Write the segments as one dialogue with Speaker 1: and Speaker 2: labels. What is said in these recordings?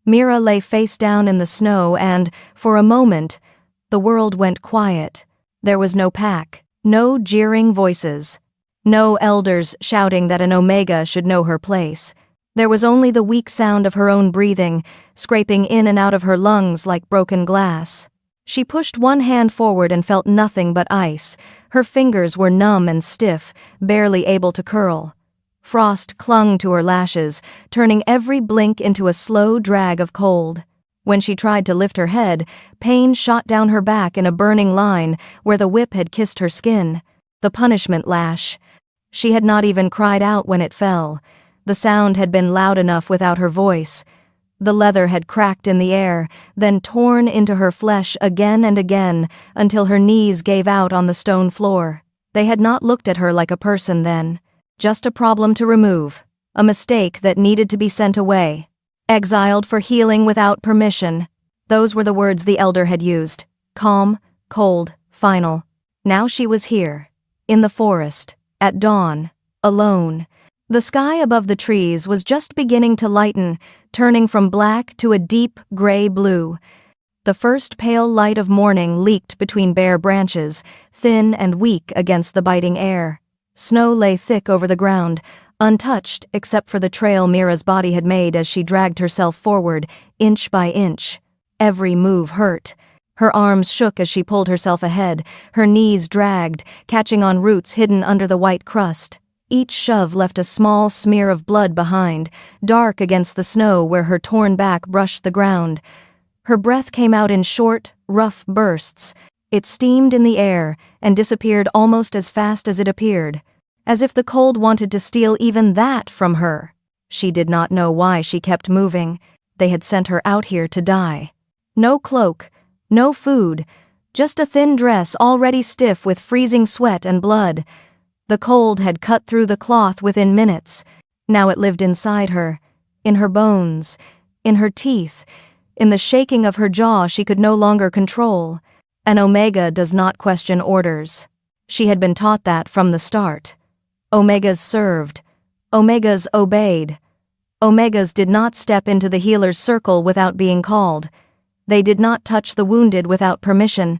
Speaker 1: Mira lay face down in the snow and, for a moment, the world went quiet. There was no pack, no jeering voices, no elders shouting that an Omega should know her place. There was only the weak sound of her own breathing, scraping in and out of her lungs like broken glass. She pushed one hand forward and felt nothing but ice. Her fingers were numb and stiff, barely able to curl. Frost clung to her lashes, turning every blink into a slow drag of cold. When she tried to lift her head, pain shot down her back in a burning line where the whip had kissed her skin. The punishment lash. She had not even cried out when it fell. The sound had been loud enough without her voice. The leather had cracked in the air, then torn into her flesh again and again until her knees gave out on the stone floor. They had not looked at her like a person then. Just a problem to remove. A mistake that needed to be sent away. Exiled for healing without permission. Those were the words the elder had used. Calm, cold, final. Now she was here. In the forest. At dawn. Alone. The sky above the trees was just beginning to lighten, turning from black to a deep gray blue. The first pale light of morning leaked between bare branches, thin and weak against the biting air. Snow lay thick over the ground, untouched except for the trail Mira's body had made as she dragged herself forward, inch by inch. Every move hurt. Her arms shook as she pulled herself ahead, her knees dragged, catching on roots hidden under the white crust. Each shove left a small smear of blood behind, dark against the snow where her torn back brushed the ground. Her breath came out in short, rough bursts. It steamed in the air and disappeared almost as fast as it appeared, as if the cold wanted to steal even that from her. She did not know why she kept moving. They had sent her out here to die. No cloak, no food, just a thin dress already stiff with freezing sweat and blood. The cold had cut through the cloth within minutes. Now it lived inside her, in her bones, in her teeth, in the shaking of her jaw she could no longer control. An Omega does not question orders. She had been taught that from the start. Omegas served. Omegas obeyed. Omegas did not step into the healer's circle without being called. They did not touch the wounded without permission.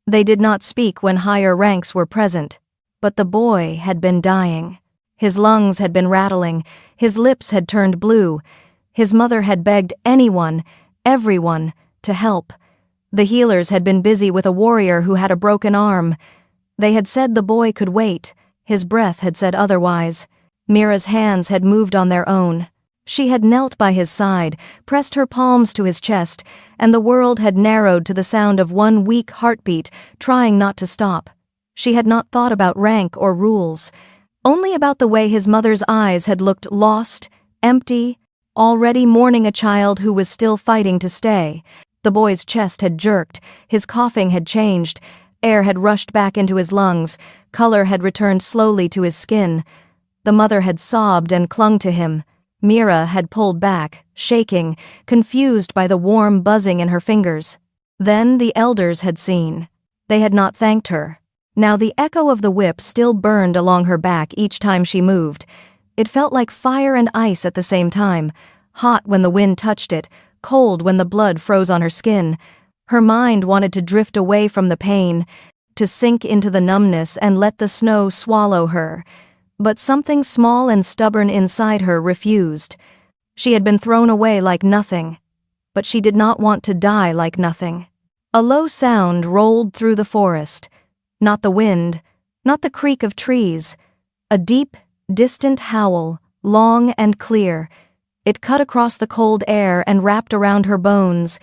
Speaker 1: They did not speak when higher ranks were present. But the boy had been dying. His lungs had been rattling. His lips had turned blue. His mother had begged anyone, everyone, to help. The healers had been busy with a warrior who had a broken arm. They had said the boy could wait. His breath had said otherwise. Mira's hands had moved on their own. She had knelt by his side, pressed her palms to his chest, and the world had narrowed to the sound of one weak heartbeat, trying not to stop. She had not thought about rank or rules, only about the way his mother's eyes had looked lost, empty, already mourning a child who was still fighting to stay. The boy's chest had jerked, his coughing had changed, air had rushed back into his lungs, color had returned slowly to his skin. The mother had sobbed and clung to him. Mira had pulled back, shaking, confused by the warm buzzing in her fingers. Then the elders had seen. They had not thanked her. Now the echo of the whip still burned along her back each time she moved. It felt like fire and ice at the same time, hot when the wind touched it, cold when the blood froze on her skin. Her mind wanted to drift away from the pain, to sink into the numbness and let the snow swallow her. But something small and stubborn inside her refused. She had been thrown away like nothing, but she did not want to die like nothing. A low sound rolled through the forest. Not the wind, not the creak of trees. A deep, distant howl, long and clear. It cut across the cold air and wrapped around her bones.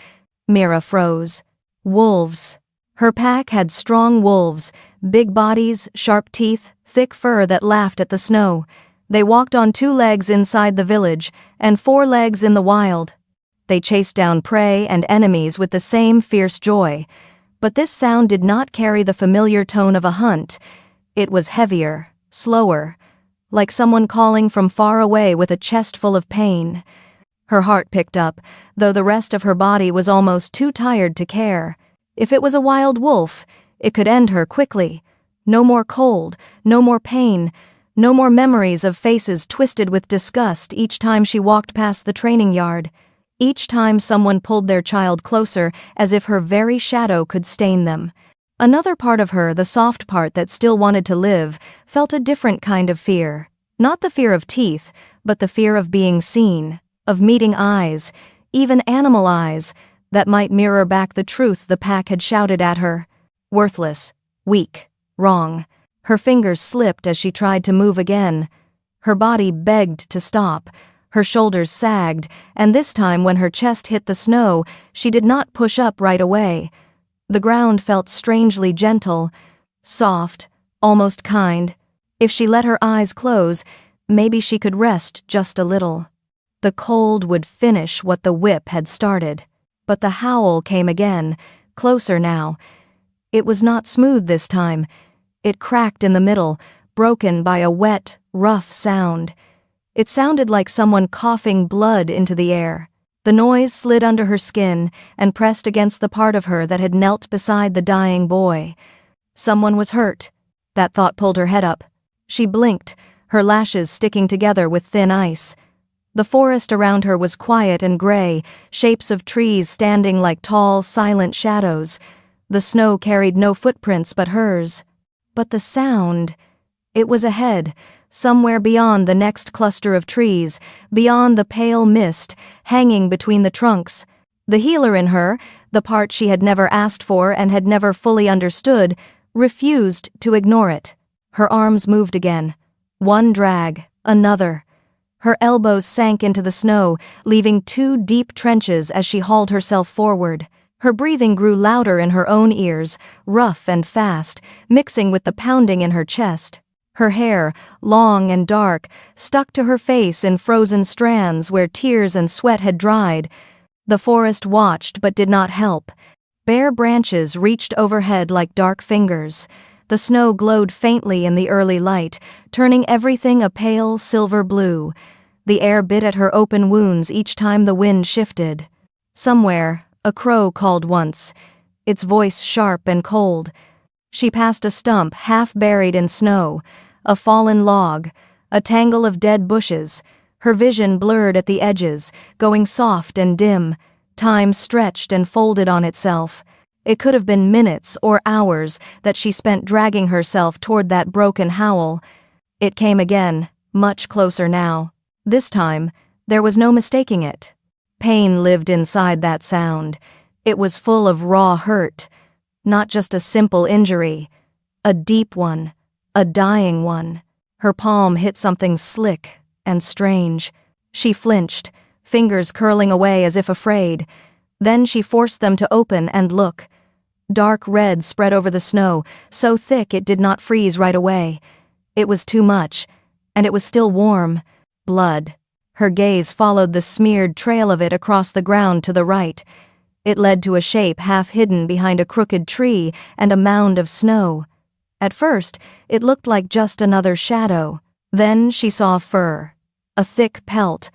Speaker 1: Mira froze. Wolves. Her pack had strong wolves, big bodies, sharp teeth, thick fur that laughed at the snow. They walked on 2 legs inside the village and 4 legs in the wild. They chased down prey and enemies with the same fierce joy. But this sound did not carry the familiar tone of a hunt. It was heavier, slower, like someone calling from far away with a chest full of pain. Her heart picked up, though the rest of her body was almost too tired to care. If it was a wild wolf, it could end her quickly. No more cold, no more pain, no more memories of faces twisted with disgust each time she walked past the training yard. each time someone pulled their child closer as if her very shadow could stain them. Another part of her, the soft part that still wanted to live, felt a different kind of fear. Not the fear of teeth, but the fear of being seen, of meeting eyes, even animal eyes, that might mirror back the truth the pack had shouted at her. Worthless, weak, wrong. Her fingers slipped as she tried to move again. Her body begged to stop. Her shoulders sagged, and this time when her chest hit the snow, she did not push up right away. The ground felt strangely gentle, soft, almost kind. If she let her eyes close, maybe she could rest just a little. The cold would finish what the whip had started. But the howl came again, closer now. It was not smooth this time. It cracked in the middle, broken by a wet, rough sound. It sounded like someone coughing blood into the air. The noise slid under her skin and pressed against the part of her that had knelt beside the dying boy. Someone was hurt. That thought pulled her head up. She blinked, her lashes sticking together with thin ice. The forest around her was quiet and gray, shapes of trees standing like tall, silent shadows. The snow carried no footprints but hers. But the sound, it was ahead, somewhere beyond the next cluster of trees, beyond the pale mist hanging between the trunks. The healer in her, the part she had never asked for and had never fully understood, refused to ignore it. Her arms moved again. One drag, another. Her elbows sank into the snow, leaving 2 deep trenches as she hauled herself forward. Her breathing grew louder in her own ears, rough and fast, mixing with the pounding in her chest. Her hair, long and dark, stuck to her face in frozen strands where tears and sweat had dried. The forest watched but did not help. Bare branches reached overhead like dark fingers. The snow glowed faintly in the early light, turning everything a pale silver blue. The air bit at her open wounds each time the wind shifted. Somewhere, a crow called once, its voice sharp and cold. She passed a stump half buried in snow, a fallen log, a tangle of dead bushes. Her vision blurred at the edges, going soft and dim. Time stretched and folded on itself. It could have been minutes or hours that she spent dragging herself toward that broken howl. It came again, much closer now. This time, there was no mistaking it. Pain lived inside that sound. It was full of raw hurt. Not just a simple injury. A deep one. A dying one. Her palm hit something slick and strange. She flinched, fingers curling away as if afraid. Then she forced them to open and look. Dark red spread over the snow, so thick it did not freeze right away. It was too much, and it was still warm. Blood. Her gaze followed the smeared trail of it across the ground to the right. It led to a shape half hidden behind a crooked tree and a mound of snow. At first, it looked like just another shadow. Then she saw fur. A thick pelt,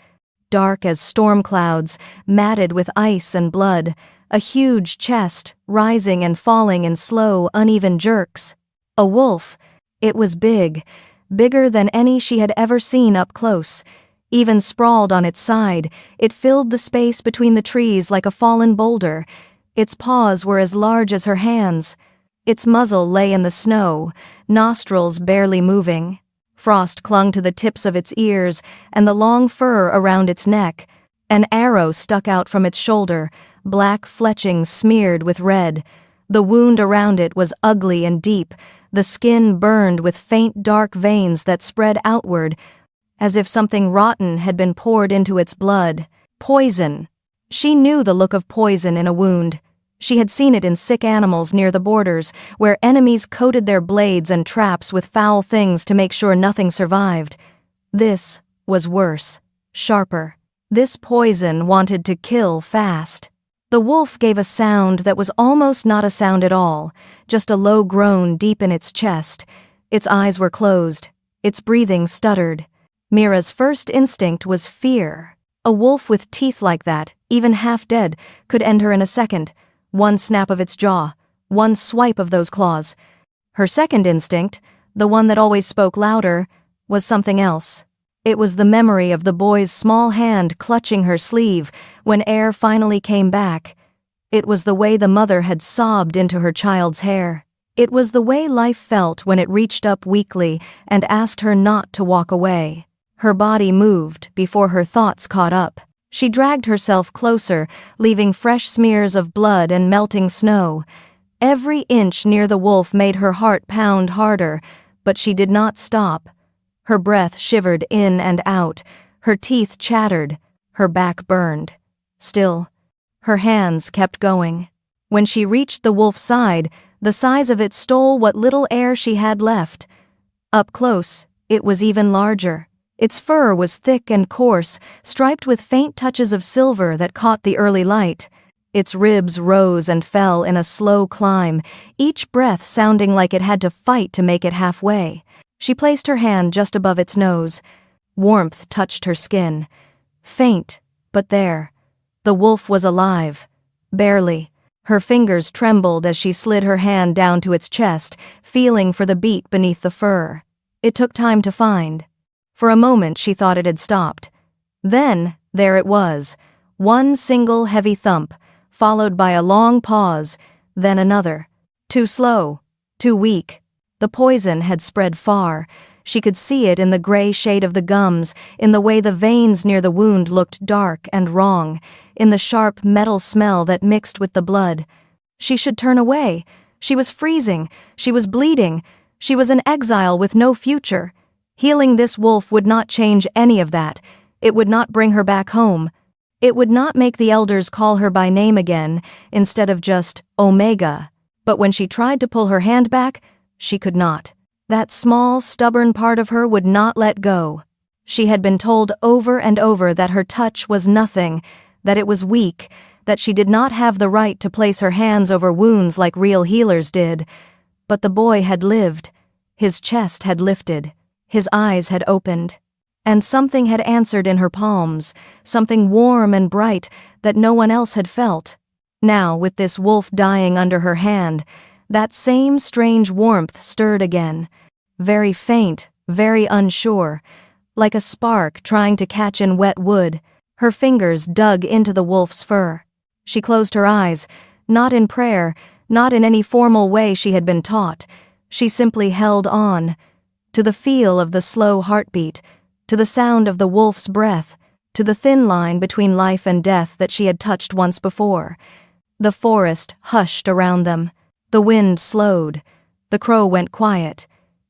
Speaker 1: dark as storm clouds, matted with ice and blood. A huge chest, rising and falling in slow, uneven jerks. A wolf. It was big. Bigger than any she had ever seen up close. Even sprawled on its side, it filled the space between the trees like a fallen boulder. Its paws were as large as her hands. Its muzzle lay in the snow, nostrils barely moving. Frost clung to the tips of its ears and the long fur around its neck. An arrow stuck out from its shoulder, black fletchings smeared with red. The wound around it was ugly and deep. The skin burned with faint dark veins that spread outward, as if something rotten had been poured into its blood. Poison. She knew the look of poison in a wound. She had seen it in sick animals near the borders, where enemies coated their blades and traps with foul things to make sure nothing survived. This was worse, sharper. This poison wanted to kill fast. The wolf gave a sound that was almost not a sound at all, just a low groan deep in its chest. Its eyes were closed. Its breathing stuttered. Mira's first instinct was fear. A wolf with teeth like that, even half dead, could end her in a second. One snap of its jaw, one swipe of those claws. Her second instinct, the one that always spoke louder, was something else. It was the memory of the boy's small hand clutching her sleeve when air finally came back. It was the way the mother had sobbed into her child's hair. It was the way life felt when it reached up weakly and asked her not to walk away. Her body moved before her thoughts caught up. She dragged herself closer, leaving fresh smears of blood and melting snow. Every inch near the wolf made her heart pound harder, but she did not stop. Her breath shivered in and out, her teeth chattered, her back burned. Still, her hands kept going. When she reached the wolf's side, the size of it stole what little air she had left. Up close, it was even larger. Its fur was thick and coarse, striped with faint touches of silver that caught the early light. Its ribs rose and fell in a slow climb, each breath sounding like it had to fight to make it halfway. She placed her hand just above its nose. Warmth touched her skin. Faint, but there. The wolf was alive. Barely. Her fingers trembled as she slid her hand down to its chest, feeling for the beat beneath the fur. It took time to find. For a moment she thought it had stopped. Then, there it was. One single heavy thump, followed by a long pause, then another. Too slow. Too weak. The poison had spread far. She could see it in the gray shade of the gums, in the way the veins near the wound looked dark and wrong, in the sharp metal smell that mixed with the blood. She should turn away. She was freezing. She was bleeding. She was an exile with no future. Healing this wolf would not change any of that. It would not bring her back home. It would not make the elders call her by name again, instead of just Omega. But when she tried to pull her hand back, she could not. That small, stubborn part of her would not let go. She had been told over and over that her touch was nothing, that it was weak, that she did not have the right to place her hands over wounds like real healers did. But the boy had lived. His chest had lifted. His eyes had opened. And something had answered in her palms, something warm and bright that no one else had felt. Now, with this wolf dying under her hand, that same strange warmth stirred again. Very faint, very unsure, like a spark trying to catch in wet wood. Her fingers dug into the wolf's fur. She closed her eyes, not in prayer, not in any formal way she had been taught. She simply held on, to the feel of the slow heartbeat, to the sound of the wolf's breath, to the thin line between life and death that she had touched once before. The forest hushed around them. The wind slowed. The crow went quiet.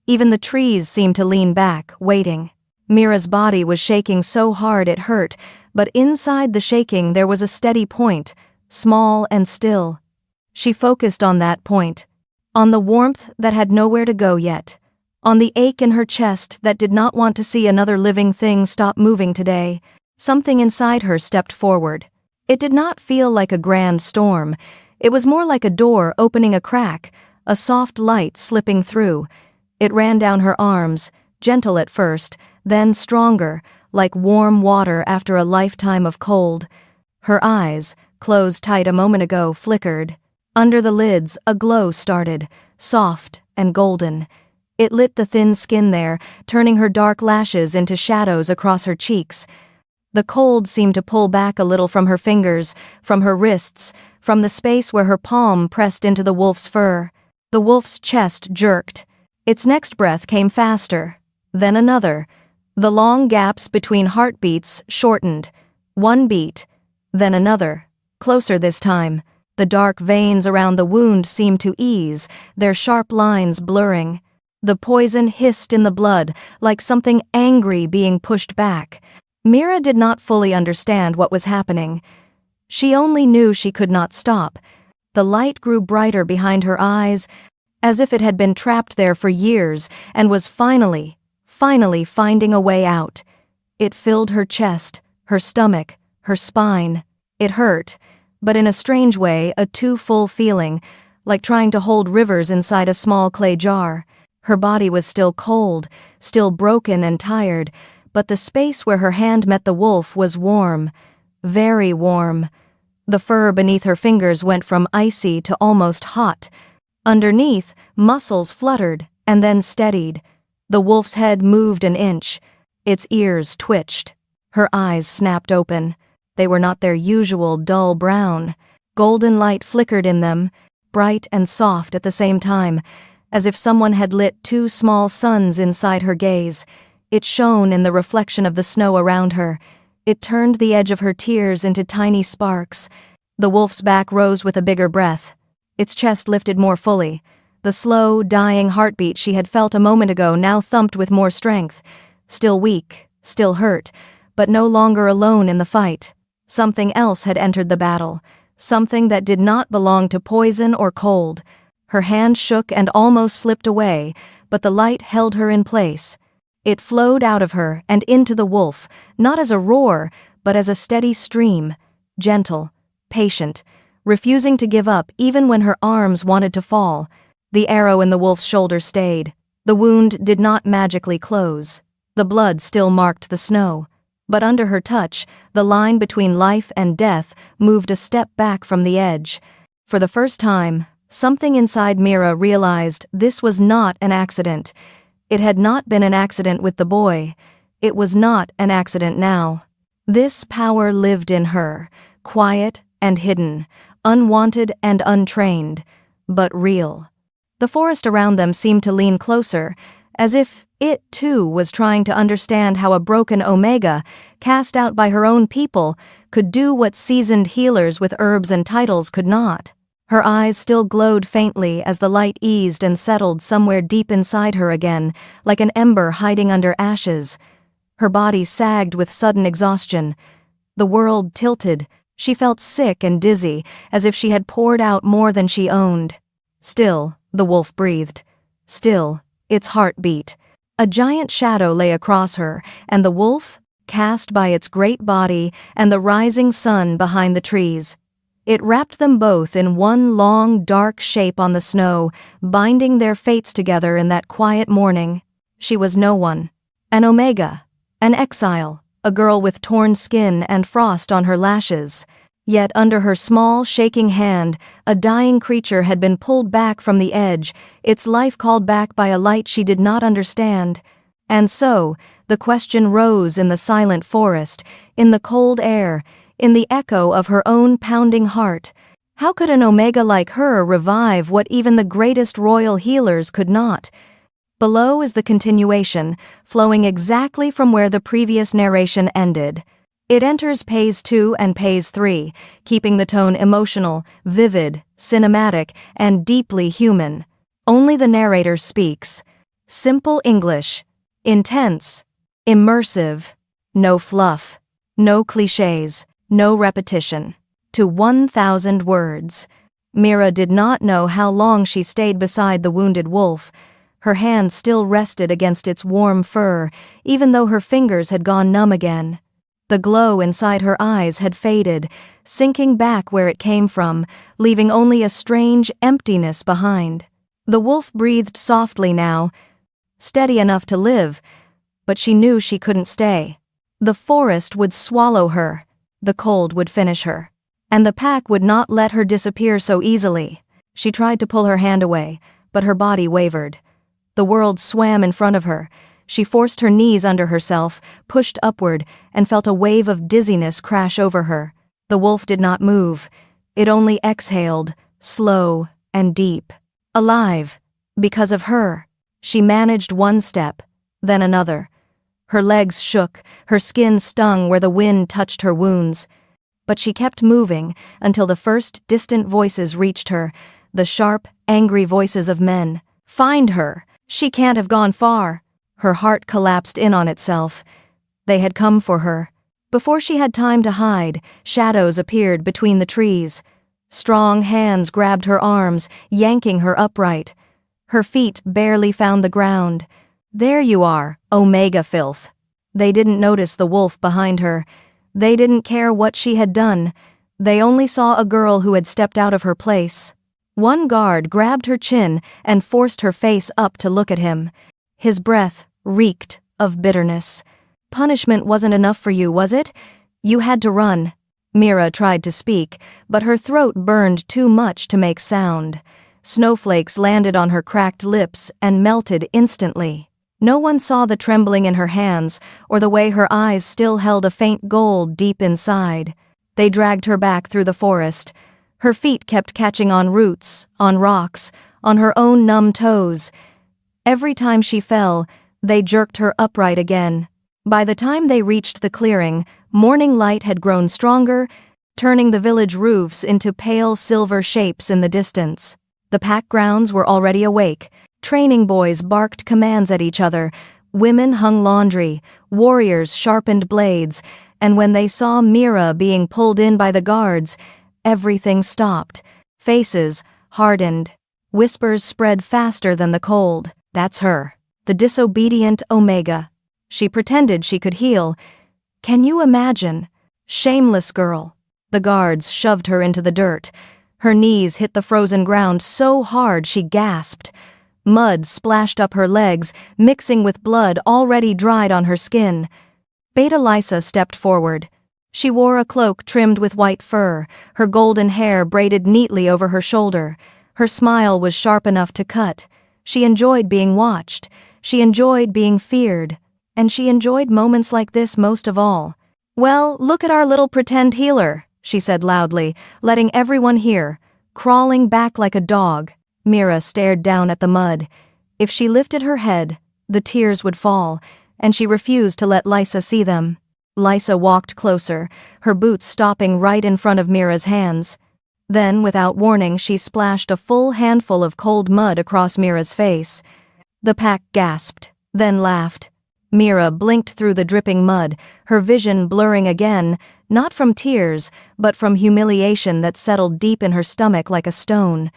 Speaker 1: Even the trees seemed to lean back, waiting. Mira's body was shaking so hard it hurt, but inside the shaking there was a steady point, small and still. She focused on that point, on the warmth that had nowhere to go yet, on the ache in her chest that did not want to see another living thing stop moving today. Something inside her stepped forward. It did not feel like a grand storm. It was more like a door opening a crack, a soft light slipping through. It ran down her arms, gentle at first, then stronger, like warm water after a lifetime of cold. Her eyes, closed tight a moment ago, flickered. Under the lids, a glow started, soft and golden. It lit the thin skin there, turning her dark lashes into shadows across her cheeks. The cold seemed to pull back a little from her fingers, from her wrists, from the space where her palm pressed into the wolf's fur. The wolf's chest jerked. Its next breath came faster. Then another. The long gaps between heartbeats shortened. One beat. Then another. Closer this time. The dark veins around the wound seemed to ease, their sharp lines blurring. The poison hissed in the blood, like something angry being pushed back. Mira did not fully understand what was happening. She only knew she could not stop. The light grew brighter behind her eyes, as if it had been trapped there for years and was finally finding a way out. It filled her chest, her stomach, her spine. It hurt, but in a strange way, a too full feeling, like trying to hold rivers inside a small clay jar. Her body was still cold, still broken and tired, but the space where her hand met the wolf was warm, very warm. The fur beneath her fingers went from icy to almost hot. Underneath, muscles fluttered and then steadied. The wolf's head moved an inch. Its ears twitched. Her eyes snapped open. They were not their usual dull brown. Golden light flickered in them, bright and soft at the same time, as if someone had lit two small suns inside her gaze. It shone in the reflection of the snow around her. It turned the edge of her tears into tiny sparks. The wolf's back rose with a bigger breath. Its chest lifted more fully. The slow, dying heartbeat she had felt a moment ago now thumped with more strength. Still weak, still hurt, but no longer alone in the fight. Something else had entered the battle. Something that did not belong to poison or cold. Her hand shook and almost slipped away, but the light held her in place. It flowed out of her and into the wolf, not as a roar, but as a steady stream, gentle, patient, refusing to give up even when her arms wanted to fall. The arrow in the wolf's shoulder stayed. The wound did not magically close. The blood still marked the snow. But under her touch, the line between life and death moved a step back from the edge. For the first time, something inside Mira realized this was not an accident. It had not been an accident with the boy. It was not an accident now. This power lived in her, quiet and hidden, unwanted and untrained, but real. The forest around them seemed to lean closer, as if it, too, was trying to understand how a broken Omega, cast out by her own people, could do what seasoned healers with herbs and titles could not. Her eyes still glowed faintly as the light eased and settled somewhere deep inside her again, like an ember hiding under ashes. Her body sagged with sudden exhaustion. The world tilted. She felt sick and dizzy, as if she had poured out more than she owned. Still, the wolf breathed. Still, its heart beat. A giant shadow lay across her, and the wolf, cast by its great body and the rising sun behind the trees. It wrapped them both in one long, dark shape on the snow, binding their fates together in that quiet morning. She was no one. An Omega. An exile. A girl with torn skin and frost on her lashes. Yet under her small, shaking hand, a dying creature had been pulled back from the edge, its life called back by a light she did not understand. And so, the question rose in the silent forest, in the cold air, in the echo of her own pounding heart. How could an Omega like her revive what even the greatest royal healers could not? Below is the continuation, flowing exactly from where the previous narration ended. It enters Phase 2 and Phase 3, keeping the tone emotional, vivid, cinematic, and deeply human. Only the narrator speaks. Simple English. Intense. Immersive. No fluff. No cliches. No repetition. To 1,000 words. Mira did not know how long she stayed beside the wounded wolf. Her hand still rested against its warm fur, even though her fingers had gone numb again. The glow inside her eyes had faded, sinking back where it came from, leaving only a strange emptiness behind. The wolf breathed softly now, steady enough to live, but she knew she couldn't stay. The forest would swallow her, the cold would finish her, and the pack would not let her disappear so easily. She tried to pull her hand away, but her body wavered. The world swam in front of her. She forced her knees under herself, pushed upward, and felt a wave of dizziness crash over her. The wolf did not move. It only exhaled, slow and deep. Alive. Because of her. She managed one step, then another. Her legs shook, her skin stung where the wind touched her wounds. But she kept moving until the first distant voices reached her, the sharp, angry voices of men. Find her. She can't have gone far. Her heart collapsed in on itself. They had come for her. Before she had time to hide, shadows appeared between the trees. Strong hands grabbed her arms, yanking her upright. Her feet barely found the ground. There you are, Omega filth. They didn't notice the wolf behind her. They didn't care what she had done. They only saw a girl who had stepped out of her place. One guard grabbed her chin and forced her face up to look at him. His breath reeked of bitterness. Punishment wasn't enough for you, was it? You had to run. Mira tried to speak, but her throat burned too much to make sound. Snowflakes landed on her cracked lips and melted instantly. No one saw the trembling in her hands or the way her eyes still held a faint gold deep inside. They dragged her back through the forest. Her feet kept catching on roots, on rocks, on her own numb toes. Every time she fell, they jerked her upright again. By the time they reached the clearing, morning light had grown stronger, turning the village roofs into pale silver shapes in the distance. The pack grounds were already awake. Training boys barked commands at each other, women hung laundry, warriors sharpened blades, and when they saw Mira being pulled in by the guards, everything stopped. Faces hardened. Whispers spread faster than the cold. That's her. The disobedient Omega. She pretended she could heal. Can you imagine? Shameless girl. The guards shoved her into the dirt. Her knees hit the frozen ground so hard she gasped. Mud splashed up her legs, mixing with blood already dried on her skin. Beta Lysa stepped forward. She wore a cloak trimmed with white fur, her golden hair braided neatly over her shoulder. Her smile was sharp enough to cut. She enjoyed being watched. She enjoyed being feared. And she enjoyed moments like this most of all. "Well, look at our little pretend healer," she said loudly, letting everyone hear, crawling back like a dog. Mira stared down at the mud. If she lifted her head, the tears would fall, and she refused to let Lysa see them. Lysa walked closer, her boots stopping right in front of Mira's hands. Then, without warning, she splashed a full handful of cold mud across Mira's face. The pack gasped, then laughed. Mira blinked through the dripping mud, her vision blurring again, not from tears, but from humiliation that settled deep in her stomach like a stone.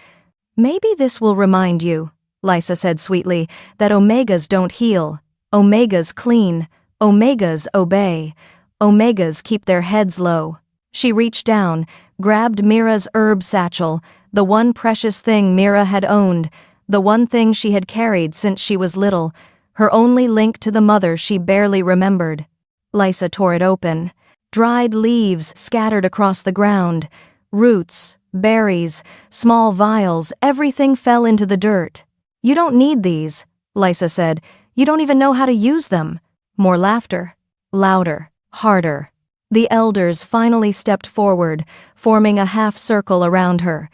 Speaker 1: "Maybe this will remind you," Lysa said sweetly, "that Omegas don't heal. Omegas clean. Omegas obey. Omegas keep their heads low." She reached down, grabbed Mira's herb satchel, the one precious thing Mira had owned, the one thing she had carried since she was little, her only link to the mother she barely remembered. Lysa tore it open. Dried leaves scattered across the ground. Roots, berries, small vials, everything fell into the dirt. "You don't need these," Lysa said. "You don't even know how to use them." More laughter. Louder. Harder. The elders finally stepped forward, forming a half circle around her.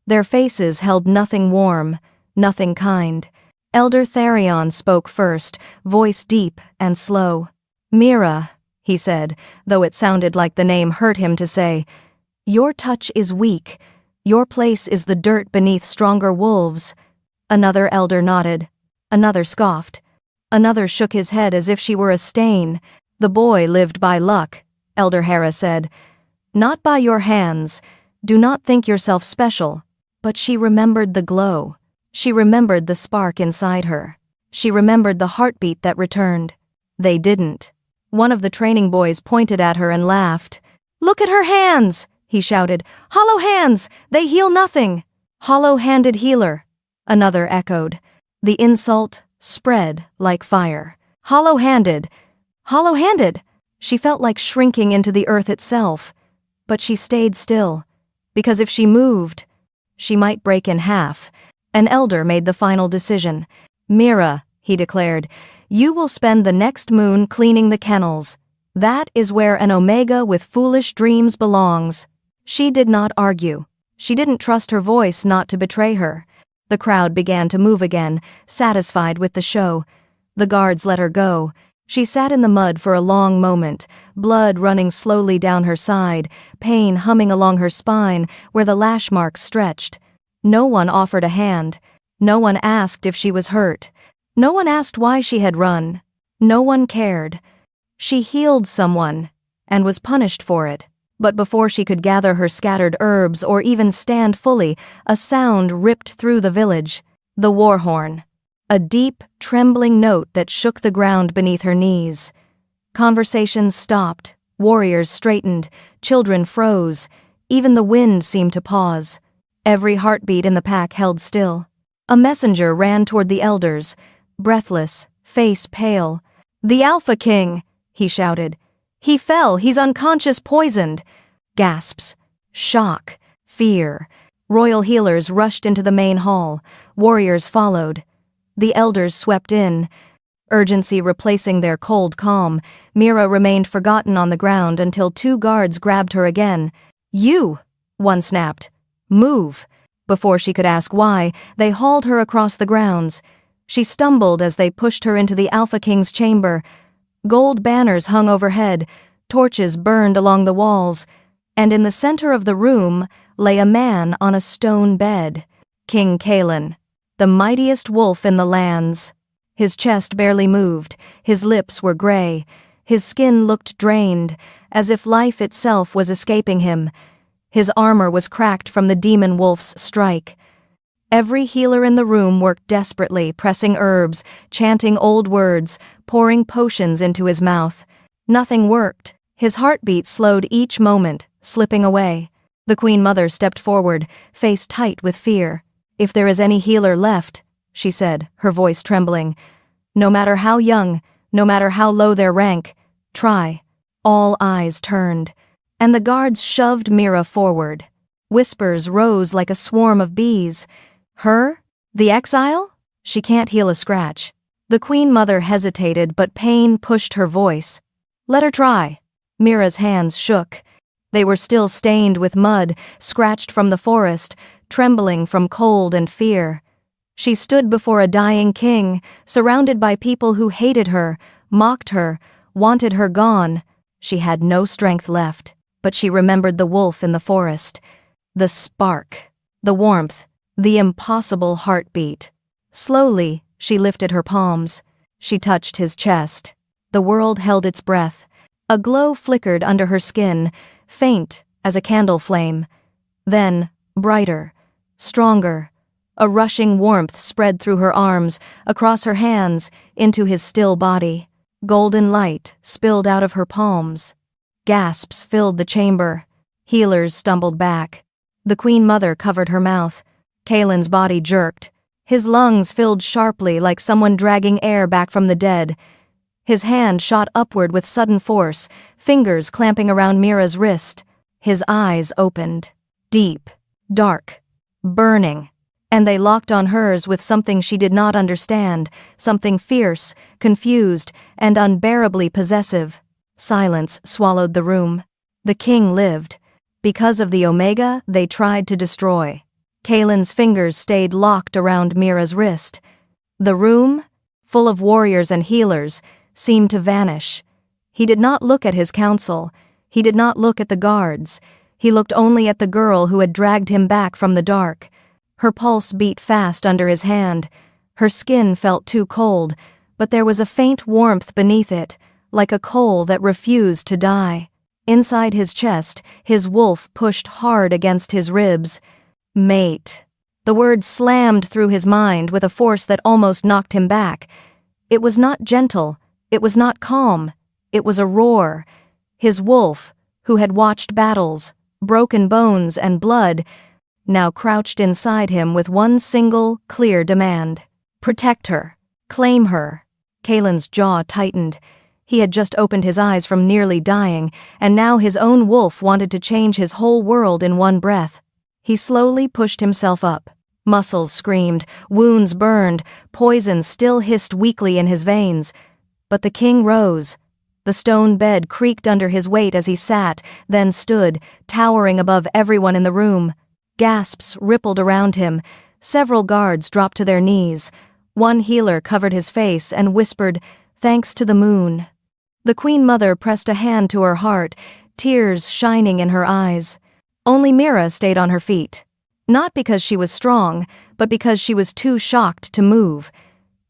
Speaker 1: Their faces held nothing warm, nothing kind. Elder Therion spoke first, voice deep and slow. "Mira," he said, though it sounded like the name hurt him to say, "your touch is weak. Your place is the dirt beneath stronger wolves." Another elder nodded. Another scoffed. Another shook his head as if she were a stain. "The boy lived by luck," Elder Hera said. "Not by your hands. Do not think yourself special." But she remembered the glow. She remembered the spark inside her. She remembered the heartbeat that returned. They didn't. One of the training boys pointed at her and laughed. "Look at her hands!" he shouted. "Hollow hands! They heal nothing!" "Hollow-handed healer," another echoed. The insult spread like fire. "Hollow-handed! Hollow-handed!" She felt like shrinking into the earth itself. But she stayed still, because if she moved, she might break in half. An elder made the final decision. "Mira," he declared, "you will spend the next moon cleaning the kennels. That is where an Omega with foolish dreams belongs." She did not argue. She didn't trust her voice not to betray her. The crowd began to move again, satisfied with the show. The guards let her go. She sat in the mud for a long moment, blood running slowly down her side, pain humming along her spine where the lash marks stretched. No one offered a hand. No one asked if she was hurt. No one asked why she had run. No one cared. She healed someone, and was punished for it. But before she could gather her scattered herbs or even stand fully, a sound ripped through the village. The war horn. A deep, trembling note that shook the ground beneath her knees. Conversations stopped, warriors straightened, children froze, even the wind seemed to pause. Every heartbeat in the pack held still. A messenger ran toward the elders, breathless, face pale. "The Alpha King!" he shouted. "He fell, he's unconscious, poisoned." Gasps. Shock. Fear. Royal healers rushed into the main hall. Warriors followed. The elders swept in. urgency replacing their cold calm. Mira remained forgotten on the ground until two guards grabbed her again. "You!" one snapped. "Move!" Before she could ask why, they hauled her across the grounds. She stumbled as they pushed her into the Alpha King's chamber. Gold banners hung overhead, torches burned along the walls, and in the center of the room lay a man on a stone bed. King Kalen, the mightiest wolf in the lands. His chest barely moved, his lips were gray, his skin looked drained, as if life itself was escaping him. His armor was cracked from the demon wolf's strike. Every healer in the room worked desperately, pressing herbs, chanting old words, pouring potions into his mouth. Nothing worked. His heartbeat slowed each moment, slipping away. The Queen Mother stepped forward, face tight with fear. "If there is any healer left," she said, her voice trembling, "no matter how young, no matter how low their rank, try." All eyes turned, and the guards shoved Mira forward. Whispers rose like a swarm of bees. "Her? The exile? She can't heal a scratch." The Queen Mother hesitated, but pain pushed her voice. "Let her try." Mira's hands shook. They were still stained with mud, scratched from the forest, trembling from cold and fear. She stood before a dying king, surrounded by people who hated her, mocked her, wanted her gone. She had no strength left, but she remembered the wolf in the forest. The spark, the warmth, the impossible heartbeat. Slowly, she lifted her palms. She touched his chest. The world held its breath. A glow flickered under her skin, faint as a candle flame. Then, brighter, stronger. A rushing warmth spread through her arms, across her hands, into his still body. Golden light spilled out of her palms. Gasps filled the chamber. Healers stumbled back. The Queen Mother covered her mouth. Kalen's body jerked. His lungs filled sharply like someone dragging air back from the dead. His hand shot upward with sudden force, fingers clamping around Mira's wrist. His eyes opened. Deep, dark, burning. And they locked on hers with something she did not understand, something fierce, confused, and unbearably possessive. Silence swallowed the room. The king lived. Because of the Omega, they tried to destroy. Kalen's fingers stayed locked around Mira's wrist. The room, full of warriors and healers, seemed to vanish. He did not look at his council. He did not look at the guards. He looked only at the girl who had dragged him back from the dark. Her pulse beat fast under his hand. Her skin felt too cold, but there was a faint warmth beneath it, like a coal that refused to die. Inside his chest, his wolf pushed hard against his ribs. Mate. The word slammed through his mind with a force that almost knocked him back. It was not gentle. It was not calm. It was a roar. His wolf, who had watched battles, broken bones and blood, now crouched inside him with one single, clear demand. Protect her. Claim her. Kalen's jaw tightened. He had just opened his eyes from nearly dying, and now his own wolf wanted to change his whole world in one breath. He slowly pushed himself up. Muscles screamed, wounds burned, poison still hissed weakly in his veins. But the king rose. The stone bed creaked under his weight as he sat, then stood, towering above everyone in the room. Gasps rippled around him. Several guards dropped to their knees. One healer covered his face and whispered, "Thanks to the moon." The Queen Mother pressed a hand to her heart, tears shining in her eyes. Only Mira stayed on her feet. Not because she was strong, but because she was too shocked to move.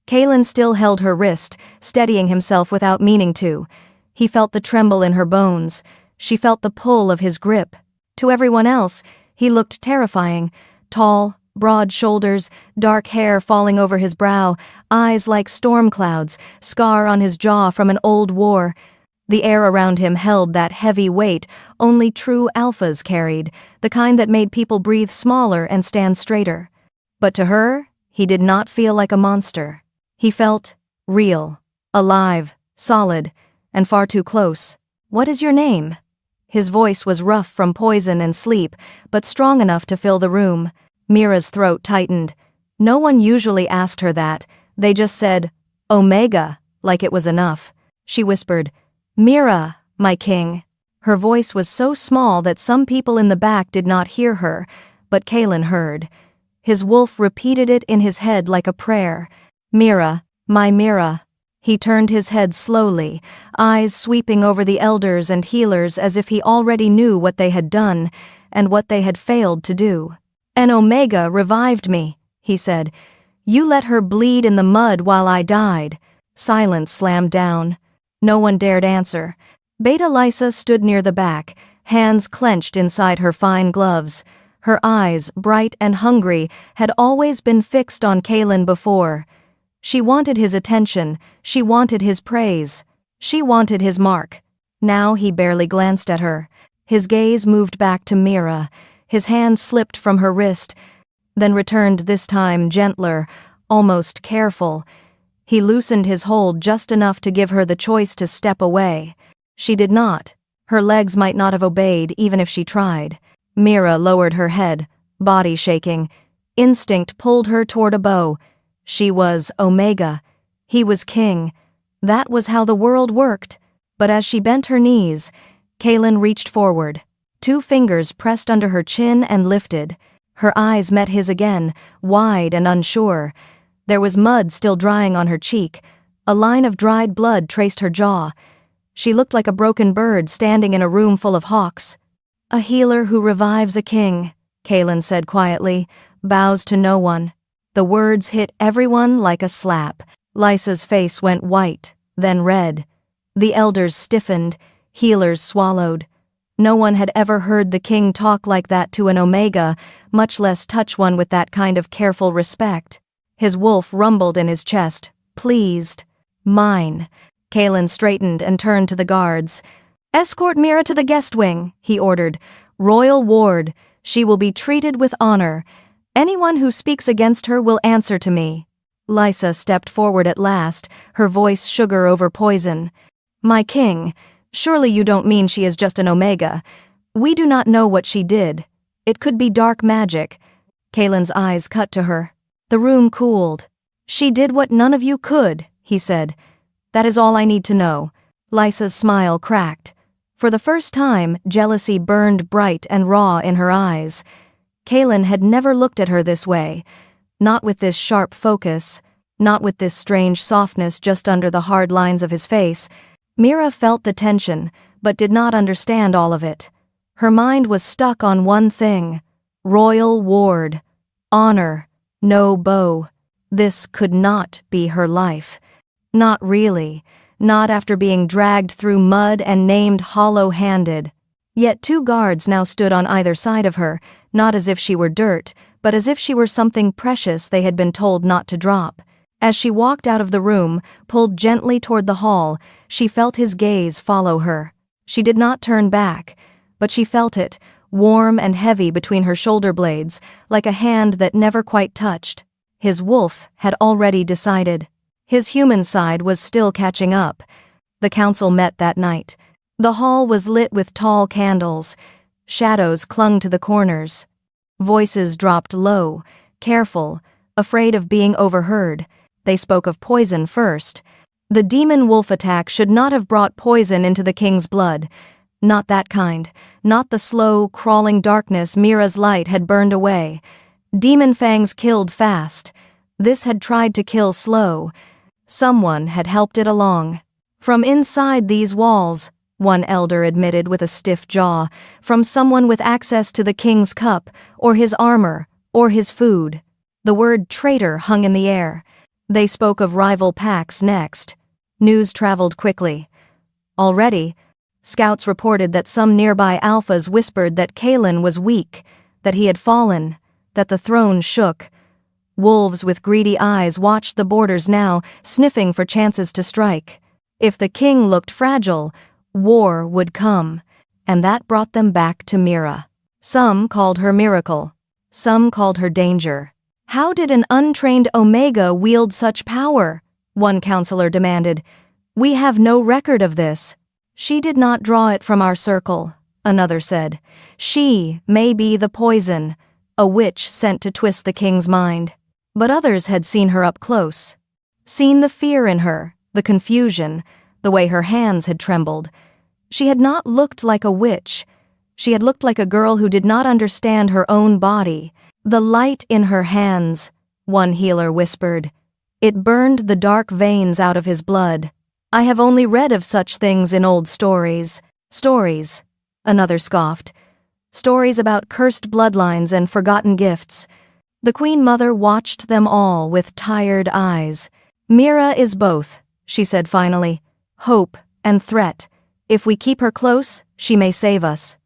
Speaker 1: Kalen still held her wrist, steadying himself without meaning to. He felt the tremble in her bones. She felt the pull of his grip. To everyone else, he looked terrifying. Tall, broad shoulders, dark hair falling over his brow, eyes like storm clouds, scar on his jaw from an old war. The air around him held that heavy weight only true alphas carried, the kind that made people breathe smaller and stand straighter. But to her, he did not feel like a monster. He felt real, alive, solid, and far too close. "What is your name?" His voice was rough from poison and sleep, but strong enough to fill the room. Mira's throat tightened. No one usually asked her that. They just said, "Omega," like it was enough. She whispered, "Mira, my king." Her voice was so small that some people in the back did not hear her, but Kalen heard. His wolf repeated it in his head like a prayer. "Mira, my Mira." He turned his head slowly, eyes sweeping over the elders and healers as if he already knew what they had done and what they had failed to do. "An Omega revived me," he said. "You let her bleed in the mud while I died." Silence slammed down. No one dared answer. Beta Lysa stood near the back, hands clenched inside her fine gloves. Her eyes, bright and hungry, had always been fixed on Kalen before. She wanted his attention, she wanted his praise, she wanted his mark. Now he barely glanced at her. His gaze moved back to Mira. His hand slipped from her wrist, then returned, this time gentler, almost careful. He loosened his hold just enough to give her the choice to step away. She did not. Her legs might not have obeyed even if she tried. Mira lowered her head, body shaking. Instinct pulled her toward a bow. She was Omega. He was king. That was how the world worked. But as she bent her knees, Kalen reached forward. 2 fingers pressed under her chin and lifted. Her eyes met his again, wide and unsure. There was mud still drying on her cheek. A line of dried blood traced her jaw. She looked like a broken bird standing in a room full of hawks. "A healer who revives a king," Kalen said quietly, bows to no one. The words hit everyone like a slap. Lysa's face went white, then red. The elders stiffened, healers swallowed. No one had ever heard the king talk like that to an Omega, much less touch one with that kind of careful respect. His wolf rumbled in his chest, pleased. "Mine." Kalen straightened and turned to the guards. "Escort Mira to the guest wing," he ordered. "Royal ward. She will be treated with honor. Anyone who speaks against her will answer to me." Lysa stepped forward at last, her voice sugar over poison. "My king, surely you don't mean she is just an Omega. We do not know what she did. It could be dark magic." Kalen's eyes cut to her. The room cooled. "She did what none of you could," he said. "That is all I need to know." Lysa's smile cracked. For the first time, jealousy burned bright and raw in her eyes. Kalen had never looked at her this way. Not with this sharp focus, not with this strange softness just under the hard lines of his face. Mira felt the tension, but did not understand all of it. Her mind was stuck on one thing: royal ward, honor, no bow. This could not be her life. Not really, not after being dragged through mud and named hollow-handed. Yet 2 guards now stood on either side of her, not as if she were dirt, but as if she were something precious they had been told not to drop. As she walked out of the room, pulled gently toward the hall, she felt his gaze follow her. She did not turn back, but she felt it, warm and heavy between her shoulder blades, like a hand that never quite touched. His wolf had already decided. His human side was still catching up. The council met that night. The hall was lit with tall candles. Shadows clung to the corners. Voices dropped low, careful, afraid of being overheard. They spoke of poison first. The demon wolf attack should not have brought poison into the king's blood. Not that kind. Not the slow, crawling darkness Mira's light had burned away. Demon fangs killed fast. This had tried to kill slow. Someone had helped it along. From inside these walls, one elder admitted with a stiff jaw, from someone with access to the king's cup, or his armor, or his food. The word traitor hung in the air. They spoke of rival packs next. News traveled quickly. Already, scouts reported that some nearby alphas whispered that Kalen was weak, that he had fallen, that the throne shook. Wolves with greedy eyes watched the borders now, sniffing for chances to strike. If the king looked fragile, war would come, and that brought them back to Mira. Some called her miracle. Some called her danger. "How did an untrained Omega wield such power?" one counselor demanded. "We have no record of this." "She did not draw it from our circle," another said. "She may be the poison, a witch sent to twist the king's mind." But others had seen her up close. Seen the fear in her, the confusion, the way her hands had trembled. She had not looked like a witch. She had looked like a girl who did not understand her own body. "The light in her hands," one healer whispered. "It burned the dark veins out of his blood." "I have only read of such things in old stories." "Stories," another scoffed. "Stories about cursed bloodlines and forgotten gifts." The Queen Mother watched them all with tired eyes. "Mira is both," she said finally. "Hope and threat. If we keep her close, she may save us.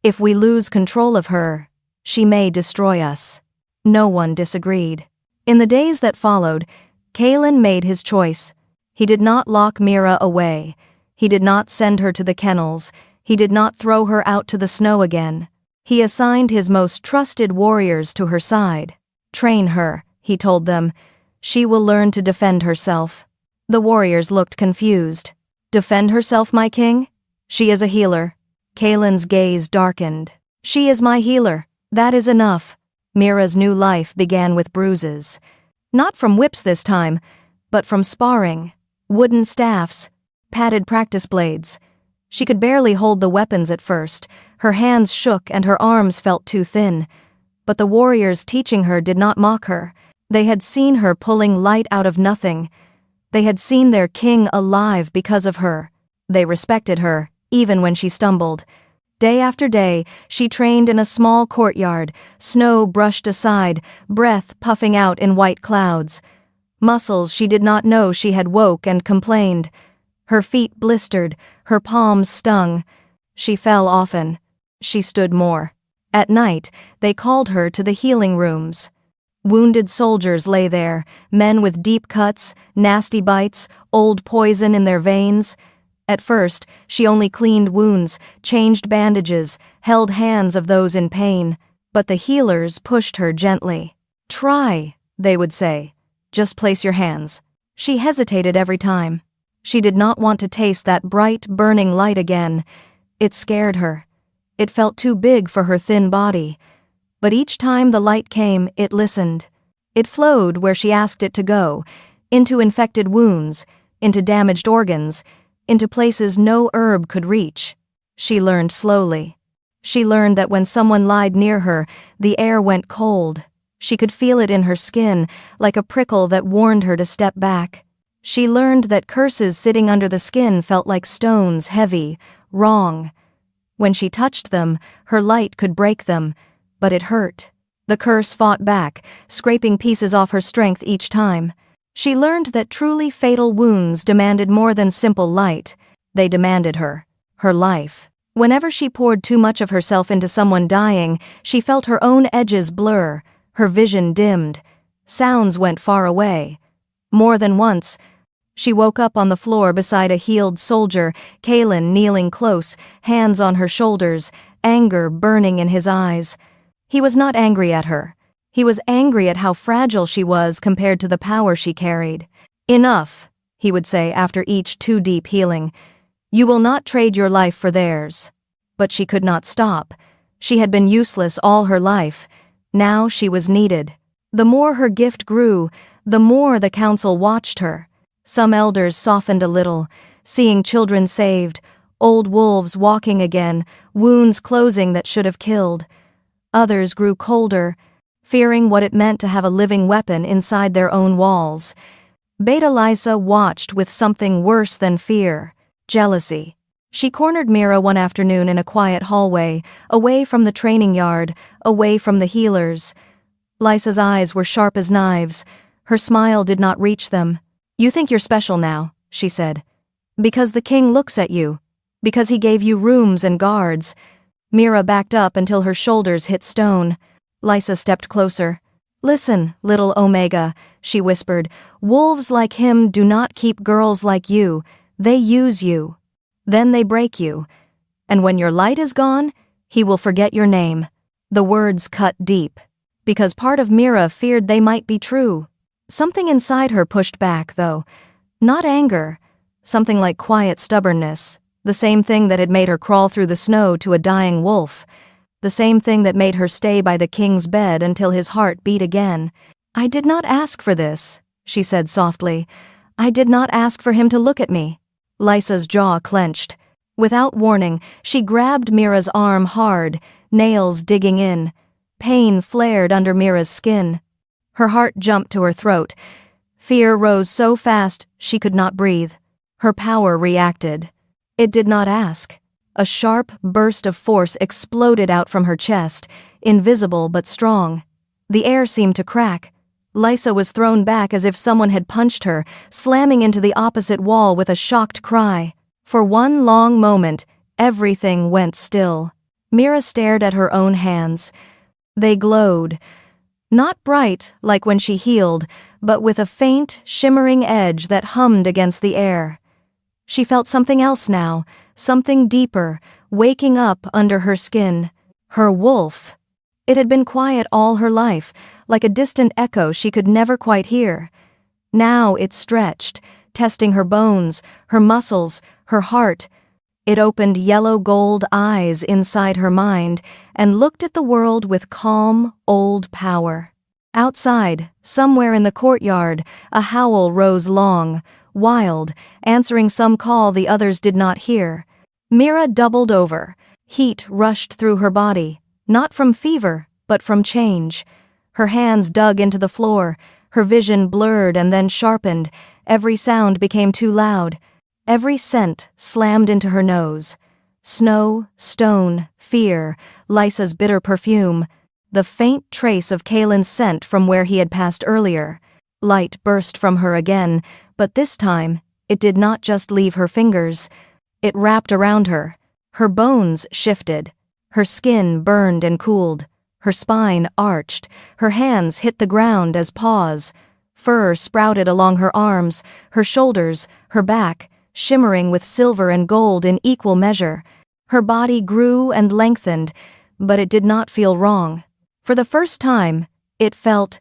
Speaker 1: If we lose control of her, she may destroy us." No one disagreed. In the days that followed, Kalen made his choice. He did not lock Mira away. He did not send her to the kennels. He did not throw her out to the snow again. He assigned his most trusted warriors to her side. "Train her," he told them. "She will learn to defend herself." The warriors looked confused. "Defend herself, my king? She is a healer." Kalen's gaze darkened. "She is my healer. That is enough." Mira's new life began with bruises. Not from whips this time, but from sparring. Wooden staffs, padded practice blades. She could barely hold the weapons at first. Her hands shook and her arms felt too thin. But the warriors teaching her did not mock her. They had seen her pulling light out of nothing. They had seen their king alive because of her. They respected her, even when she stumbled. Day after day, she trained in a small courtyard, snow brushed aside, breath puffing out in white clouds. Muscles she did not know she had woke and complained. Her feet blistered, her palms stung. She fell often. She stood more. At night, they called her to the healing rooms. Wounded soldiers lay there, men with deep cuts, nasty bites, old poison in their veins. At first, she only cleaned wounds, changed bandages, held hands of those in pain. But the healers pushed her gently. "Try," they would say. "Just place your hands." She hesitated every time. She did not want to taste that bright, burning light again. It scared her. It felt too big for her thin body. But each time the light came, it listened. It flowed where she asked it to go, into infected wounds, into damaged organs, into places no herb could reach. She learned slowly. She learned that when someone lied near her, the air went cold. She could feel it in her skin, like a prickle that warned her to step back. She learned that curses sitting under the skin felt like stones, heavy, wrong. When she touched them, her light could break them, but it hurt. The curse fought back, scraping pieces off her strength each time. She learned that truly fatal wounds demanded more than simple light. They demanded her life. Whenever she poured too much of herself into someone dying, she felt her own edges blur, her vision dimmed. Sounds went far away. More than once, she woke up on the floor beside a healed soldier, Kalen kneeling close, hands on her shoulders, anger burning in his eyes. He was not angry at her. He was angry at how fragile she was compared to the power she carried. "Enough," he would say after each too deep healing. "You will not trade your life for theirs." But she could not stop. She had been useless all her life. Now she was needed. The more her gift grew, the more the council watched her. Some elders softened a little, seeing children saved, old wolves walking again, wounds closing that should have killed. Others grew colder, fearing what it meant to have a living weapon inside their own walls. Beta Lysa watched with something worse than fear, jealousy. She cornered Mira one afternoon in a quiet hallway, away from the training yard, away from the healers. Lysa's eyes were sharp as knives. Her smile did not reach them. "You think you're special now," she said. "Because the king looks at you. Because he gave you rooms and guards." Mira backed up until her shoulders hit stone. Lysa stepped closer. "Listen, little Omega," she whispered. "Wolves like him do not keep girls like you. They use you. Then they break you. And when your light is gone, he will forget your name." The words cut deep. Because part of Mira feared they might be true. Something inside her pushed back, though. Not anger. Something like quiet stubbornness. The same thing that had made her crawl through the snow to a dying wolf. The same thing that made her stay by the king's bed until his heart beat again. "I did not ask for this," she said softly. I did not ask for him to look at me. Lysa's jaw clenched. Without warning, she grabbed Mira's arm hard, nails digging in. Pain flared under Mira's skin. Her heart jumped to her throat. Fear rose so fast she could not breathe. Her power reacted. It did not ask. A sharp burst of force exploded out from her chest, invisible but strong. The air seemed to crack. Lysa was thrown back as if someone had punched her, slamming into the opposite wall with a shocked cry. For one long moment, everything went still. Mira stared at her own hands. They glowed. Not bright, like when she healed, but with a faint, shimmering edge that hummed against the air. She felt something else now, something deeper, waking up under her skin. Her wolf. It had been quiet all her life, like a distant echo she could never quite hear. Now it stretched, testing her bones, her muscles, her heart. It opened yellow-gold eyes inside her mind and looked at the world with calm, old power. Outside, somewhere in the courtyard, a howl rose long, wild, answering some call the others did not hear. Mira doubled over. Heat rushed through her body, not from fever, but from change. Her hands dug into the floor, her vision blurred and then sharpened. Every sound became too loud. Every scent slammed into her nose. Snow, stone, fear, Lysa's bitter perfume. The faint trace of Kaelin's scent from where he had passed earlier. Light burst from her again, but this time, it did not just leave her fingers. It wrapped around her. Her bones shifted. Her skin burned and cooled. Her spine arched. Her hands hit the ground as paws. Fur sprouted along her arms, her shoulders, her back, shimmering with silver and gold in equal measure. Her body grew and lengthened, but it did not feel wrong. For the first time, it felt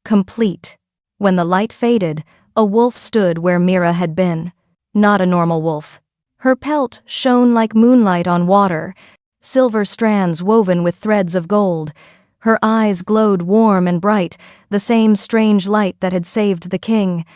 Speaker 1: complete. When the light faded, a wolf stood where Mira had been. Not a normal wolf. Her pelt shone like moonlight on water, silver strands woven with threads of gold. Her eyes glowed warm and bright, the same strange light that had saved the king.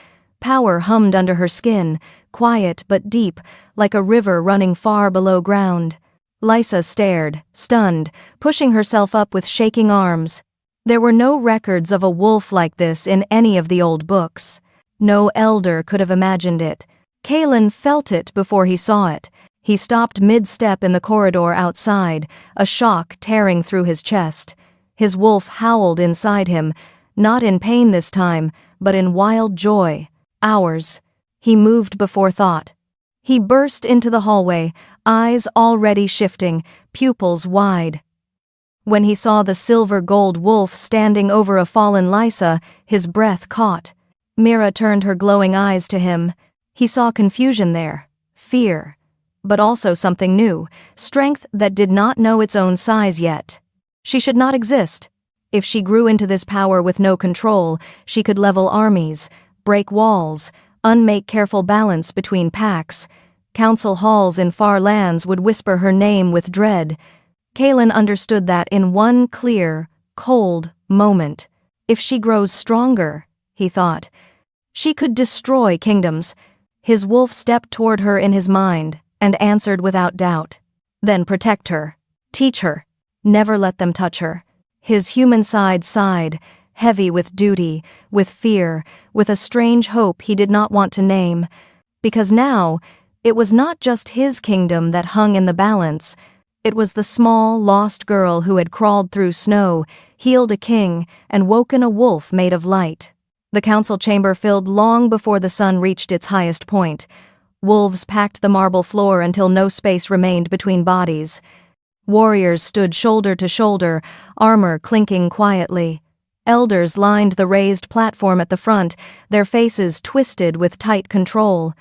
Speaker 1: Power hummed under her skin, quiet but deep, like a river running far below ground. Lysa stared, stunned, pushing herself up with shaking arms. There were no records of a wolf like this in any of the old books. No elder could have imagined it. Kaelin felt it before he saw it. He stopped mid-step in the corridor outside, a shock tearing through his chest. His wolf howled inside him, not in pain this time, but in wild joy. Ours. He moved before thought. He burst into the hallway, eyes already shifting, pupils wide. When he saw the silver-gold wolf standing over a fallen Lysa, his breath caught. Mira turned her glowing eyes to him. He saw confusion there, fear, but also something new, strength that did not know its own size yet. She should not exist. If she grew into this power with no control, she could level armies, break walls, unmake careful balance between packs. Council halls in far lands would whisper her name with dread. Kaelin understood that in one clear, cold moment. If she grows stronger, he thought, she could destroy kingdoms. His wolf stepped toward her in his mind and answered without doubt. Then protect her. Teach her. Never let them touch her. His human side sighed, heavy with duty, with fear, with a strange hope he did not want to name. Because now, it was not just his kingdom that hung in the balance. It was the small, lost girl who had crawled through snow, healed a king, and woken a wolf made of light. The council chamber filled long before the sun reached its highest point. Wolves packed the marble floor until no space remained between bodies. Warriors stood shoulder to shoulder, armor clinking quietly. Elders lined the raised platform at the front, their faces twisted with tight control.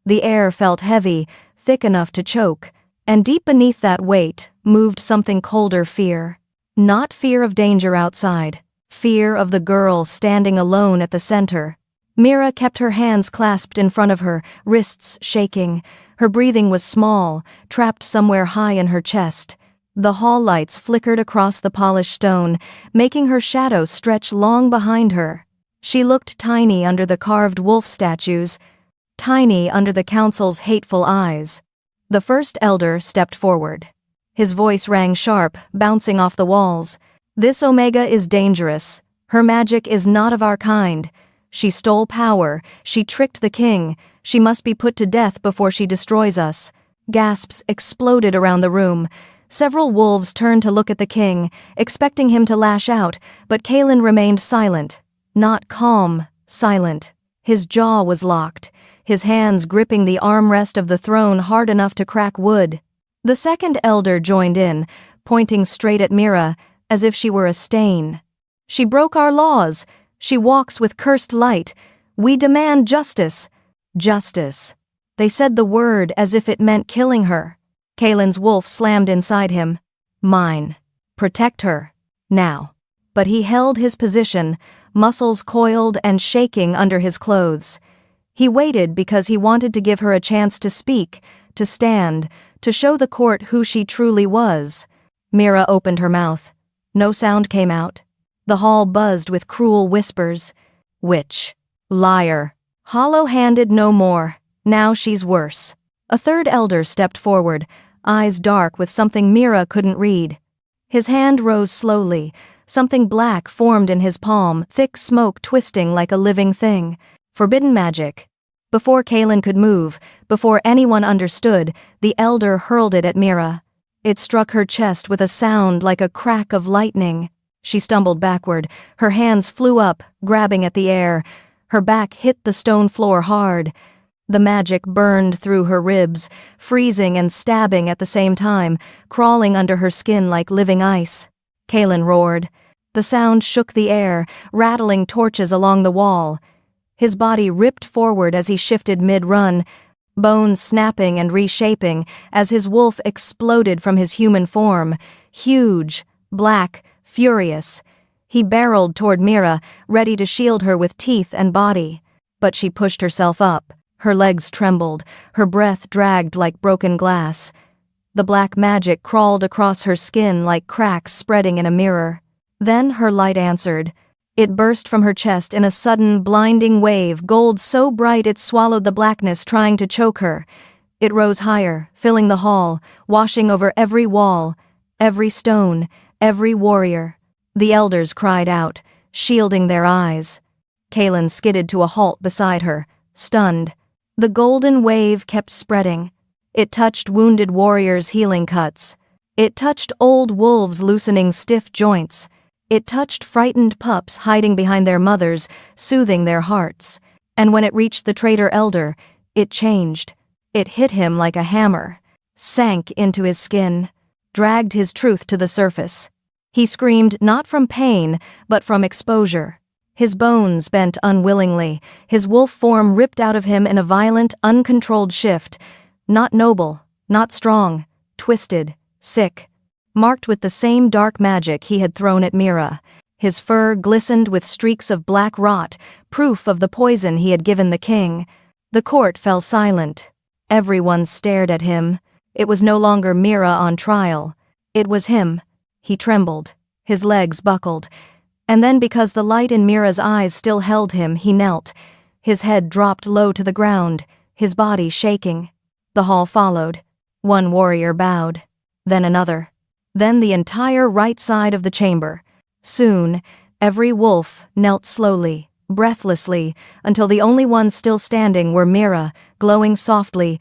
Speaker 1: The air felt heavy, thick enough to choke, and deep beneath that weight moved something colder fear. Not fear of danger outside, fear of the girl standing alone at the center. Mira kept her hands clasped in front of her, wrists shaking. Her breathing was small, trapped somewhere high in her chest. The hall lights flickered across the polished stone, making her shadow stretch long behind her. She looked tiny under the carved wolf statues. tiny under the council's hateful eyes. The first elder stepped forward. His voice rang sharp, bouncing off the walls. "This Omega is dangerous. Her magic is not of our kind. She stole power, she tricked the king, she must be put to death before she destroys us." Gasps exploded around the room. Several wolves turned to look at the king, expecting him to lash out, but Kaelin remained silent. Not calm, silent. His jaw was locked, his hands gripping the armrest of the throne hard enough to crack wood. The second elder joined in, pointing straight at Mira, as if she were a stain. "She broke our laws. She walks with cursed light. We demand justice." Justice. They said the word as if it meant killing her. Kaelin's wolf slammed inside him. Mine. Protect her. Now. But he held his position, muscles coiled and shaking under his clothes. He waited because he wanted to give her a chance to speak, to stand, to show the court who she truly was. Mira opened her mouth. No sound came out. The hall buzzed with cruel whispers. Witch. Liar. Hollow-handed no more. Now she's worse. A third elder stepped forward, eyes dark with something Mira couldn't read. His hand rose slowly. Something black formed in his palm, thick smoke twisting like a living thing. Forbidden magic. Before Kaelin could move, before anyone understood, the elder hurled it at Mira. It struck her chest with a sound like a crack of lightning. She stumbled backward. Her hands flew up, grabbing at the air. Her back hit the stone floor hard. The magic burned through her ribs, freezing and stabbing at the same time, crawling under her skin like living ice. Kaelin roared. The sound shook the air, rattling torches along the wall. His body ripped forward as he shifted mid-run, bones snapping and reshaping as his wolf exploded from his human form, huge, black, furious. He barreled toward Mira, ready to shield her with teeth and body. But she pushed herself up. Her legs trembled, her breath dragged like broken glass. The black magic crawled across her skin like cracks spreading in a mirror. Then her light answered. It burst from her chest in a sudden, blinding wave, gold so bright it swallowed the blackness trying to choke her. It rose higher, filling the hall, washing over every wall, every stone, every warrior. The elders cried out, shielding their eyes. Kaelin skidded to a halt beside her, stunned. The golden wave kept spreading. It touched wounded warriors' healing cuts. It touched old wolves loosening stiff joints. It touched frightened pups hiding behind their mothers, soothing their hearts. And when it reached the traitor elder, it changed. It hit him like a hammer, sank into his skin, dragged his truth to the surface. He screamed not from pain, but from exposure. His bones bent unwillingly, his wolf form ripped out of him in a violent, uncontrolled shift. Not noble, not strong, twisted, sick. Marked with the same dark magic he had thrown at Mira. His fur glistened with streaks of black rot, proof of the poison he had given the king. The court fell silent. Everyone stared at him. It was no longer Mira on trial. It was him. He trembled. His legs buckled. And then because the light in Mira's eyes still held him, he knelt. His head dropped low to the ground, his body shaking. The hall followed. One warrior bowed. Then another. Then the entire right side of the chamber. Soon, every wolf knelt slowly, breathlessly, until the only ones still standing were Mira, glowing softly,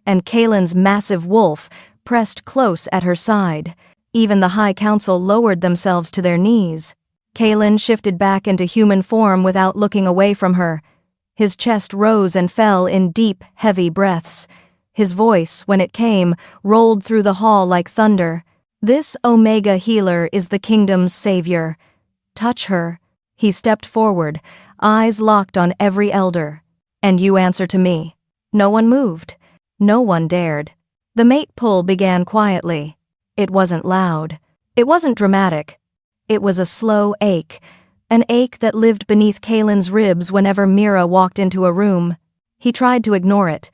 Speaker 1: and Kaelin's massive wolf, pressed close at her side. Even the High Council lowered themselves to their knees. Kaelin shifted back into human form without looking away from her. His chest rose and fell in deep, heavy breaths. His voice, when it came, rolled through the hall like thunder. This Omega healer is the kingdom's savior. Touch her. He stepped forward, eyes locked on every elder. And you answer to me. No one moved. No one dared. The mate pull began quietly. It wasn't loud. It wasn't dramatic. It was a slow ache, an ache that lived beneath Kaelin's ribs whenever Mira walked into a room. He tried to ignore it,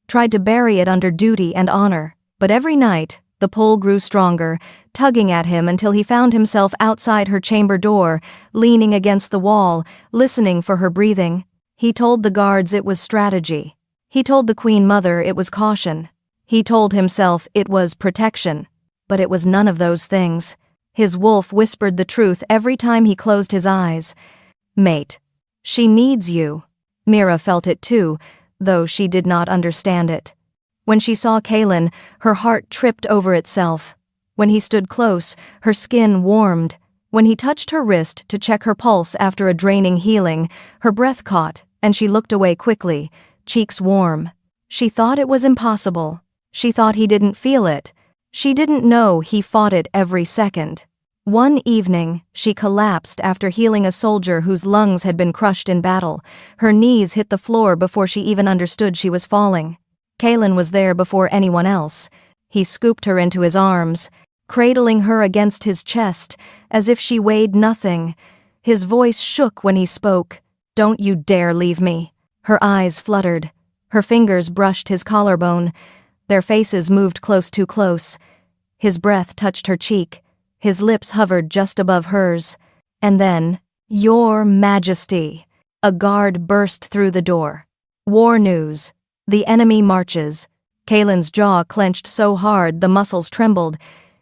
Speaker 1: tried to bury it under duty and honor, but every night, the pull grew stronger, tugging at him until he found himself outside her chamber door, leaning against the wall, listening for her breathing. He told the guards it was strategy. He told the Queen Mother it was caution. He told himself it was protection. But it was none of those things. His wolf whispered the truth every time he closed his eyes. Mate. She needs you. Mira felt it too, though she did not understand it. When she saw Kaelin, her heart tripped over itself. When he stood close, her skin warmed. When he touched her wrist to check her pulse after a draining healing, her breath caught, and she looked away quickly, cheeks warm. She thought it was impossible. She thought he didn't feel it. She didn't know he fought it every second. One evening, she collapsed after healing a soldier whose lungs had been crushed in battle. Her knees hit the floor before she even understood she was falling. Kaelin was there before anyone else. He scooped her into his arms, cradling her against his chest, as if she weighed nothing. His voice shook when he spoke. "Don't you dare leave me." Her eyes fluttered. Her fingers brushed his collarbone. Their faces moved too close. His breath touched her cheek. His lips hovered just above hers. And then, "Your Majesty." A guard burst through the door. "War news. The enemy marches." Kaelin's jaw clenched so hard the muscles trembled.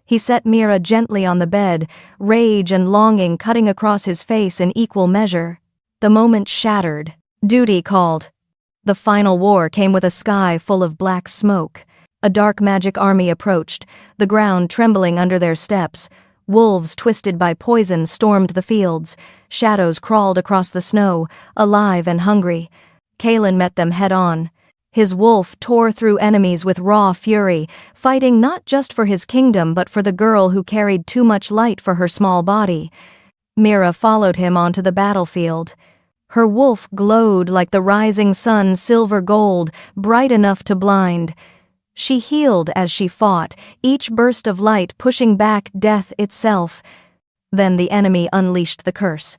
Speaker 1: He set Mira gently on the bed, rage and longing cutting across his face in equal measure. The moment shattered. Duty called. The final war came with a sky full of black smoke. A dark magic army approached, the ground trembling under their steps. Wolves twisted by poison stormed the fields. Shadows crawled across the snow, alive and hungry. Kaelin met them head-on. His wolf tore through enemies with raw fury, fighting not just for his kingdom but for the girl who carried too much light for her small body. Mira followed him onto the battlefield. Her wolf glowed like the rising sun's silver gold, bright enough to blind. She healed as she fought, each burst of light pushing back death itself. Then the enemy unleashed the curse.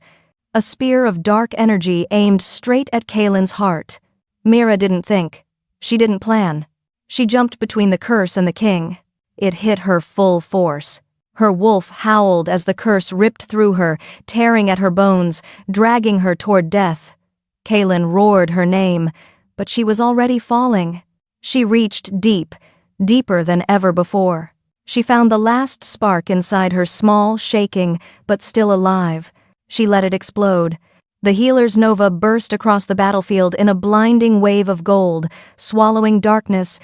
Speaker 1: A spear of dark energy aimed straight at Kaelin's heart. Mira didn't think. She didn't plan. She jumped between the curse and the king. It hit her full force. Her wolf howled as the curse ripped through her, tearing at her bones, dragging her toward death. Kaelin roared her name, but she was already falling. She reached deep, deeper than ever before. She found the last spark inside her, small, shaking, but still alive. She let it explode. The healer's nova burst across the battlefield in a blinding wave of gold, swallowing darkness,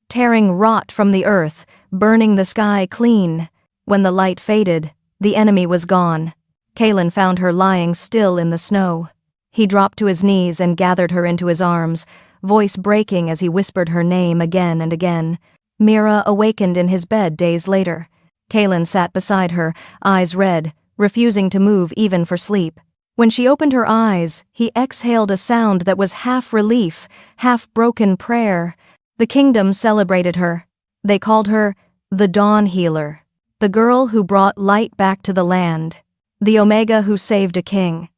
Speaker 1: tearing rot from the earth, burning the sky clean. When the light faded, the enemy was gone. Kaelin found her lying still in the snow. He dropped to his knees and gathered her into his arms, voice breaking as he whispered her name again and again. Mira awakened in his bed days later. Kaelin sat beside her, eyes red, refusing to move even for sleep. When she opened her eyes, he exhaled a sound that was half relief, half broken prayer. The kingdom celebrated her. They called her the Dawn Healer, the girl who brought light back to the land, the Omega who saved a king.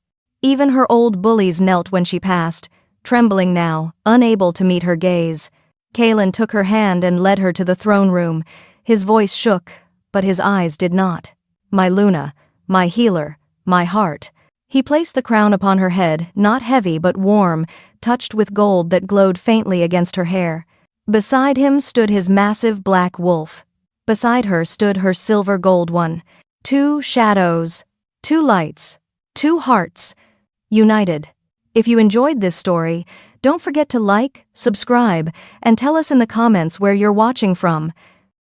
Speaker 1: Even her old bullies knelt when she passed, trembling now, unable to meet her gaze. Kaelin took her hand and led her to the throne room. His voice shook, but his eyes did not. "My Luna, my healer, my heart." He placed the crown upon her head, not heavy but warm, touched with gold that glowed faintly against her hair. Beside him stood his massive black wolf. Beside her stood her silver gold one. Two shadows, two lights, two hearts, united. If you enjoyed this story, don't forget to like, subscribe, and tell us in the comments where you're watching from.